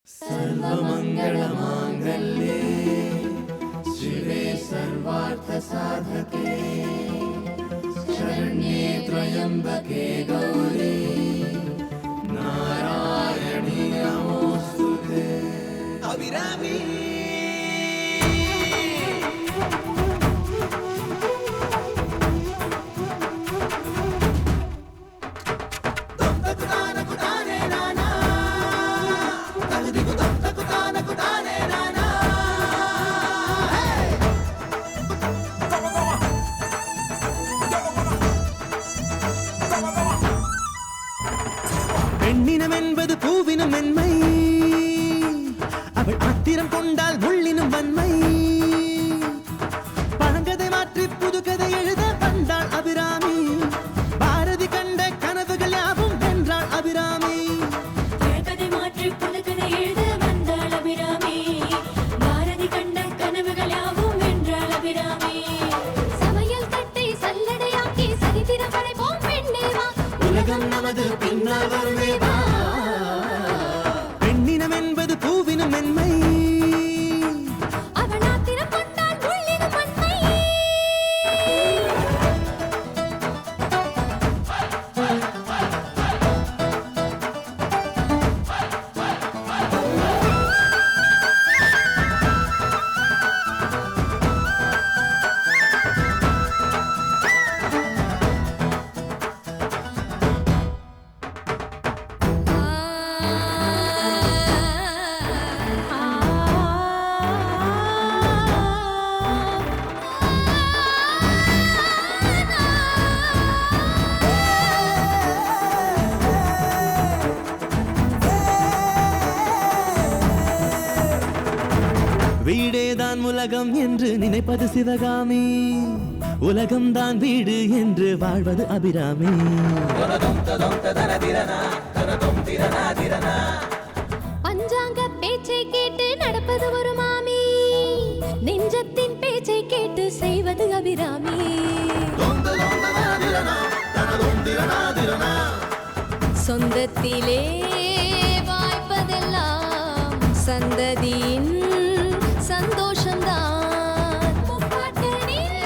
सर्वमंगलमांगल्ये शिवे सर्वार्थसाधके शरण्ये त्र्यंबके गौरी नारायणी नमोस्तुते अभिरामी பெண்ணினமென்பது பூவினும் மென்மை அவள் ஆத்திரம் கொண்டால் முள்ளினும் வன்மை பழங்கதை மாற்றி புது கதை எழுத வந்தாள் அபிராமி பாரதி கண்ட கனவுகள் யாவும் வென்றாள் அபிராமி பழங்கதை மாற்றி புது கதை எழுத வந்தாள் அபிராமி பாரதி கண்ட கனவுகள் யாவும் வென்றாள் அபிராமி சமையல் தட்டை சல்லடையாக்கி சரித்திரம் படைப்போம் பெண்ணே வா உலகம் நமது பின்னால் வருமே வா பெண்ணினமென்பது பூவினும் மென்மை அவள் ஆத்திரம் கொண்டால் முள்ளினும் வன்மை வீடேதான் உலகம் என்று நினைப்பது சிவகாமி உலகம்தான் வீடு என்று வாழ்வது அபிராமி பஞ்சாங்க பேச்சை கேட்டு நடப்பது ஒரு மாமி நெஞ்சத்தின் பேச்சை கேட்டு செய்வது அபிராமி சொந்தத்திலே வாய்ப்பதெல்லாம் சந்ததியின் சந்தோஷம்தான் முப்பாட்டனில்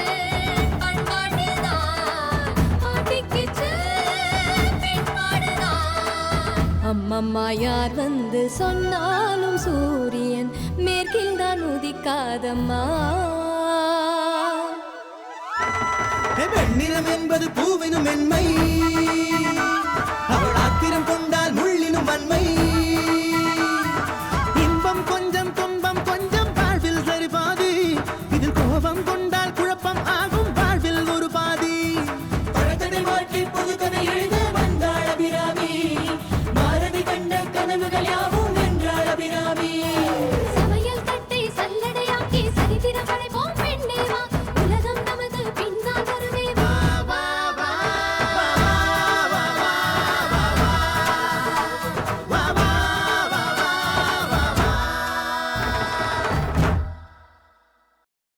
பண்பாட்டுதான் பாட்டிக்கிச்சு பெண்பாடுதான் அம்மம்மா யார் வந்து சொன்னாலும் சூரியன் மேற்கில் தான் உதிக்காதம்மா பெண்ணினம் என்பது பூவினும் மென்மை